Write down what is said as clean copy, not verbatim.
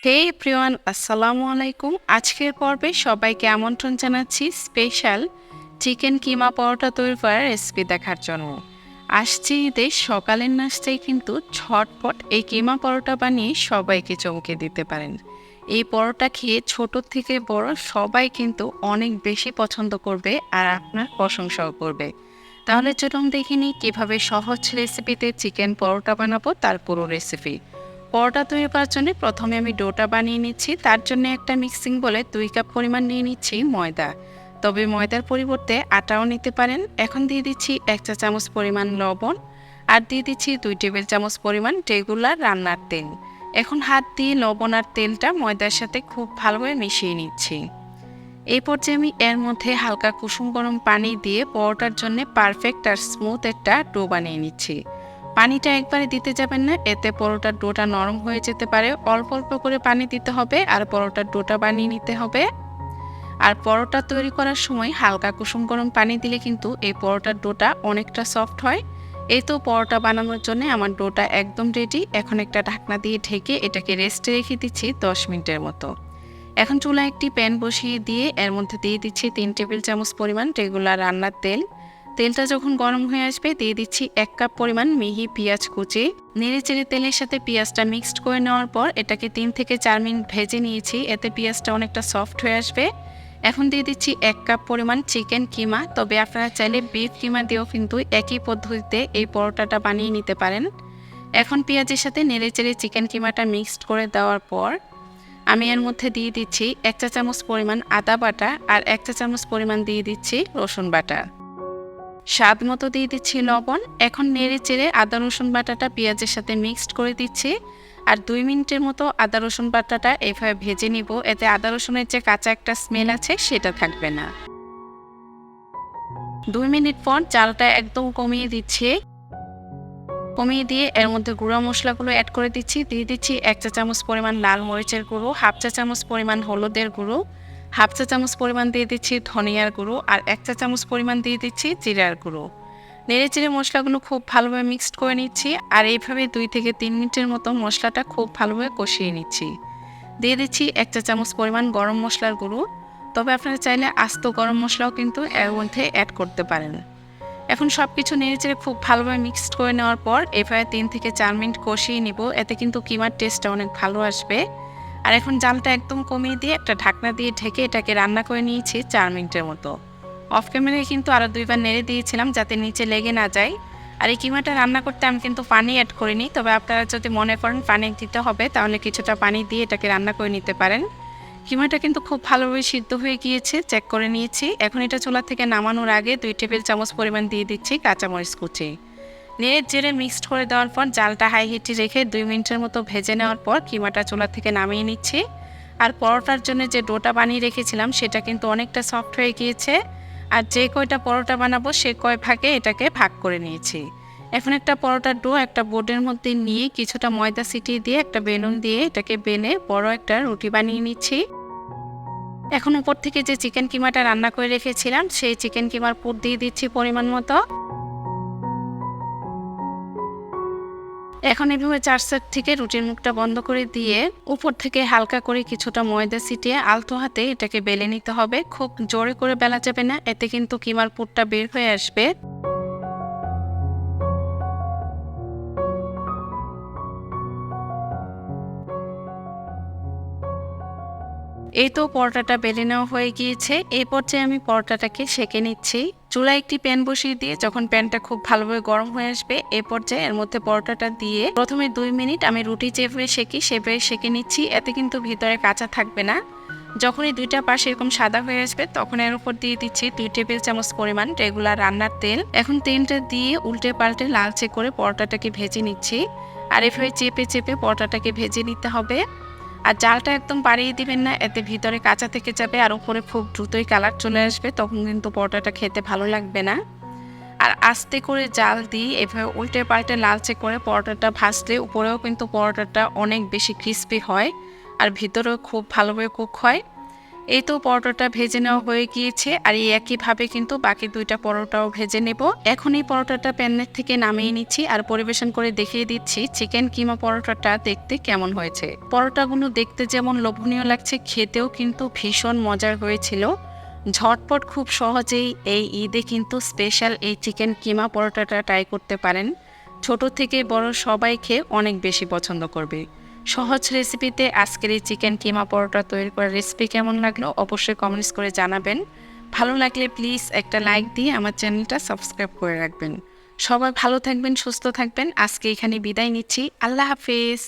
হে everyone, আসসালামু আলাইকুম। আজকের পর্বে সবাইকে আমন্ত্রণ জানাচ্ছি স্পেশাল চিকেন কিমা পরোটা তৈরি করার রেসিপি দেখার জন্য। আসছে ঈদের সকালের নাস্তায় কিন্তু ঝটপট এই কিমা পরোটা বানিয়ে সবাইকে চমকে দিতে পারেন। এই পরোটা খেয়ে ছোট থেকে বড় সবাই কিন্তু অনেক বেশি পছন্দ করবে আর আপনার প্রশংসাও করবে। তাহলে চলুন দেখে নিই কীভাবে সহজ রেসিপিতে চিকেন পরোটা বানাবো, তার পুরো রেসিপি। পরোটা তৈরি করার জন্য প্রথমে আমি ডোটা বানিয়ে নিচ্ছি। তার জন্য একটা মিক্সিং বলে 2 কাপ পরিমাণ নিয়ে নিচ্ছি ময়দা, তবে ময়দার পরিবর্তে আটাও নিতে পারেন। এখন দিয়ে দিচ্ছি 1 চা চামচ পরিমাণ লবণ, আর দিয়ে দিচ্ছি 2 টেবিল চামচ পরিমাণ রেগুলার রান্নার তেল। এখন হাত দিয়ে লবণ আর তেলটা ময়দার সাথে খুব ভালোভাবে মিশিয়ে নিচ্ছি। এই পর্যায়ে আমি এর মধ্যে হালকা কুসুম গরম পানি দিয়ে পরোটার জন্য পারফেক্ট আর স্মুথ একটা ডো বানিয়ে নিচ্ছি। পানিটা একবারে দিতে যাবেন না, এতে পরোটার ডোটা নরম হয়ে যেতে পারে। অল্প অল্প করে পানি দিতে হবে আর পরোটার ডোটা বানিয়ে নিতে হবে। আর পরোটা তৈরি করার সময় হালকা কুসুম গরম পানি দিলে কিন্তু এই পরোটার ডোটা অনেকটা সফট হয়। এই তো পরোটা বানানোর জন্য আমার ডোটা একদম রেডি। এখন একটা ঢাকনা দিয়ে ঢেকে এটাকে রেস্টে রেখে দিচ্ছি 10 মিনিটের মতো। এখন চুলায় একটি প্যান বসিয়ে দিয়ে এর মধ্যে দিয়ে দিচ্ছি 3 টেবিল চামচ পরিমাণ রেগুলার রান্নার তেল। তেলটা যখন গরম হয়ে আসবে দিয়ে দিচ্ছি 1 কাপ পরিমাণ মিহি পেঁয়াজ কুচি। নেড়েচেড়ে তেলের সাথে পেঁয়াজটা মিক্সড করে নেওয়ার পর এটাকে 3 থেকে 4 মিনিট ভেজে নিয়েছি, এতে পেঁয়াজটা অনেকটা সফট হয়ে আসবে। এখন দিয়ে দিচ্ছি 1 কাপ পরিমাণ চিকেন কিমা, তবে আপনারা চাইলে বিফ কিমা দিয়েও কিন্তু একই পদ্ধতিতে এই পরোটাটা বানিয়ে নিতে পারেন। এখন পেঁয়াজের সাথে নেড়েচেড়ে চিকেন কিমাটা মিক্সড করে দেওয়ার পর আমি এর মধ্যে দিয়ে দিচ্ছি 1 চা চামচ পরিমাণ আদা বাটা আর 1 চা চামচ পরিমাণ দিয়ে দিচ্ছি রসুন বাটা। স্বাদ মতো দিয়ে দিচ্ছি লবণ। এখন নেড়ে চেড়ে আদা রসুন বাটাটা পেঁয়াজের সাথে মিক্সড করে দিচ্ছি আর 2 মিনিটের মতো আদা রসুন বাটাটা এভাবে ভেজে নিব, এতে আদা রসুনের যে কাঁচা একটা স্মেল আছে সেটা থাকবে না। 2 মিনিট পর জালটা একদম কমিয়ে দিচ্ছি। কমিয়ে দিয়ে এর মধ্যে গুঁড়া মশলাগুলো অ্যাড করে দিচ্ছি। দিয়ে দিচ্ছি 1 চা চামচ পরিমাণ লাল মরিচের গুঁড়ো, 1/2 চা চামচ পরিমাণ হলুদের গুঁড়ো, 1/2 চা চামচ পরিমাণ দিয়ে দিচ্ছি ধনিয়ার গুঁড়ো আর 1 চা চামচ পরিমাণ দিয়ে দিচ্ছি জিরার গুঁড়ো। নেড়েচেড়ে মশলাগুলো খুব ভালোভাবে মিক্সড করে নিচ্ছি আর এইভাবে 2 থেকে 3 মিনিটের মতো মশলাটা খুব ভালোভাবে কষিয়ে নিচ্ছি। দিয়ে দিচ্ছি 1 চা চামচ পরিমাণ গরম মশলার গুঁড়ো, তবে আপনারা চাইলে আস্ত গরম মশলাও কিন্তু এর মধ্যে অ্যাড করতে পারেন। এখন সব কিছু নেড়েচেড়ে খুব ভালোভাবে মিক্সড করে নেওয়ার পর এভাবে 3 থেকে 4 মিনিট কষিয়ে নিব, এতে কিন্তু কিমার টেস্টটা অনেক ভালো আসবে। আর এখন জালটা একদম কমিয়ে দিয়ে একটা ঢাকনা দিয়ে ঢেকে এটাকে রান্না করে নিয়েছি 4 মিনিটের মতো। অফ ক্যামেরায় কিন্তু আরও 2 বার নেড়ে দিয়েছিলাম যাতে নিচে লেগে না যায়। আর এই কিমাটা রান্না করতে আমি কিন্তু পানি অ্যাড করিনি, তবে আপনারা যদি মনে করেন পানি দিতে হবে তাহলে কিছুটা পানি দিয়ে এটাকে রান্না করে নিতে পারেন। কিমাটা কিন্তু খুব ভালোভাবে সিদ্ধ হয়ে গিয়েছে, চেক করে নিয়েছি। এখন এটা চুলা থেকে নামানোর আগে 2 টেবিল চামচ পরিমাণ দিয়ে দিচ্ছি কাঁচামরিচ কুচি। নেড়ে চেড়ে মিক্সড করে দেওয়ার পর জালটা হাই হিটে রেখে 2 মিনিটের মতো ভেজে নেওয়ার পর কিমাটা চুলা থেকে নামিয়ে নিচ্ছি। আর পরোটার জন্য যে ডোটা বানিয়ে রেখেছিলাম সেটা কিন্তু অনেকটা সফট হয়ে গিয়েছে। আর যে কয়টা পরোটা বানাবো সে কয় ভাগে এটাকে ভাগ করে নিয়েছি। এখন একটা পরোটার ডো একটা বোর্ডের মধ্যে নিয়ে কিছুটা ময়দা ছিটিয়ে দিয়ে একটা বেলুন দিয়ে এটাকে বেলে বড় একটা রুটি বানিয়ে নিচ্ছি। এখন উপর থেকে যে চিকেন কিমাটা রান্না করে রেখেছিলাম সেই চিকেন কিমার পুর দিয়ে দিচ্ছি পরিমাণ মতো। এখন এভাবে 4 সাইড থেকে রুটির মুখটা বন্ধ করে দিয়ে উপর থেকে হালকা করে কিছুটা ময়দা ছিটিয়ে আলতো হাতে এটাকে বেলে নিতে হবে। খুব জোরে করে বেলা যাবে না, এতে কিন্তু কিমার পুরটা বের হয়ে আসবে। এই তো পরোটাটা বেলে নেওয়া হয়ে গিয়েছে। এই পর্যায়ে আমি পরোটাটাকে সেঁকে নিচ্ছি। চুলায় একটি প্যান বসিয়ে দিয়ে যখন প্যানটা খুব ভালোভাবে গরম হয়ে আসবে এই পর্যায়ে এর মধ্যে পরোটাটা দিয়ে প্রথমে 2 মিনিট আমি রুটি যেভাবে সেঁকি সেভাবে সেঁকে নিচ্ছি, এতে কিন্তু ভিতরে কাঁচা থাকবে না। যখনই 2টা পাশ এরকম সাদা হয়ে আসবে তখন এর উপর দিয়ে দিচ্ছি 2 টেবিল চামচ পরিমাণ রেগুলার রান্নার তেল। এখন তেলটা দিয়ে উল্টে পাল্টে লালচে করে পরোটাটাকে ভেজে নিচ্ছি। আর এভাবে চেপে চেপে পরোটাটাকে ভেজে নিতে হবে। আর জালটা একদম বাড়িয়ে দিবেন না, এতে ভিতরে কাঁচা থেকে যাবে আর উপরে খুব দ্রুতই কালার চলে আসবে, তখন কিন্তু পরোটাটা খেতে ভালো লাগবে না। আর আস্তে করে জাল দিয়ে এভাবে উল্টে পাল্টে লালচে করে পরোটাটা ভাজলে উপরেও কিন্তু পরোটাটা অনেক বেশি ক্রিস্পি হয় আর ভিতরেও খুব ভালোভাবে কুক হয়। এই তো পরোটাটা ভেজে নেওয়া হয়ে গিয়েছে, আর এই একইভাবে কিন্তু বাকি দুইটা পরোটাও ভেজে নেব। এখন এই পরোটাটা প্যানের থেকে নামিয়ে নিচ্ছি আর পরিবেশন করে দেখিয়ে দিচ্ছি চিকেন কিমা পরোটাটা দেখতে কেমন হয়েছে। পরোটাগুলো দেখতে যেমন লোভনীয় লাগছে, খেতেও কিন্তু ভীষণ মজার হয়েছিল। ঝটপট খুব সহজেই এই ঈদে কিন্তু স্পেশাল এই চিকেন কিমা পরোটাটা ট্রাই করতে পারেন। ছোট থেকে বড় সবাই খেয়ে অনেক বেশি পছন্দ করবে। সহজ রেসিপিতে আজকের এই চিকেন কিমা পরোটা তৈরি করার রেসিপি কেমন লাগলো অবশ্যই কমেন্টস করে জানাবেন। ভালো লাগলে প্লিজ একটা লাইক দিয়ে আমার চ্যানেলটা সাবস্ক্রাইব করে রাখবেন। সবাই ভালো থাকবেন, সুস্থ থাকবেন। আজকে এখানে বিদায় নিচ্ছি। আল্লাহ হাফেজ।